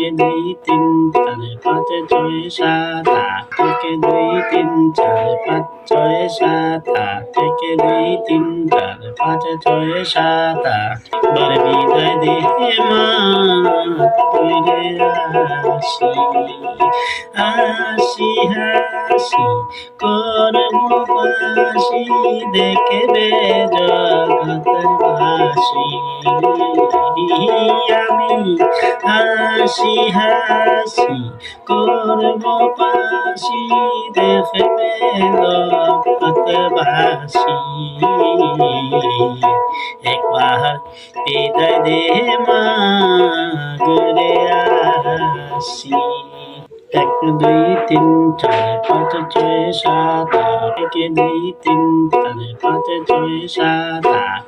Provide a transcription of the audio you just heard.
থেকে 2 3 4 5 6 7 8 থেকে 2 3 4 5 6 7 8 থেকে 2 3 4 5 6 7 8 একবার বিদায় দে মা ফিরে আসি হাসি হাসি করব বাসি দেখবে জগৎবাসী আমি হাসি হাসি করব বাসি দেখবে জগৎবাসী একবার বিদায় দে মা ঘুরে আসি 1 2 3 4 5 6 7 8 থেকে 2 3 4 5 6 7 8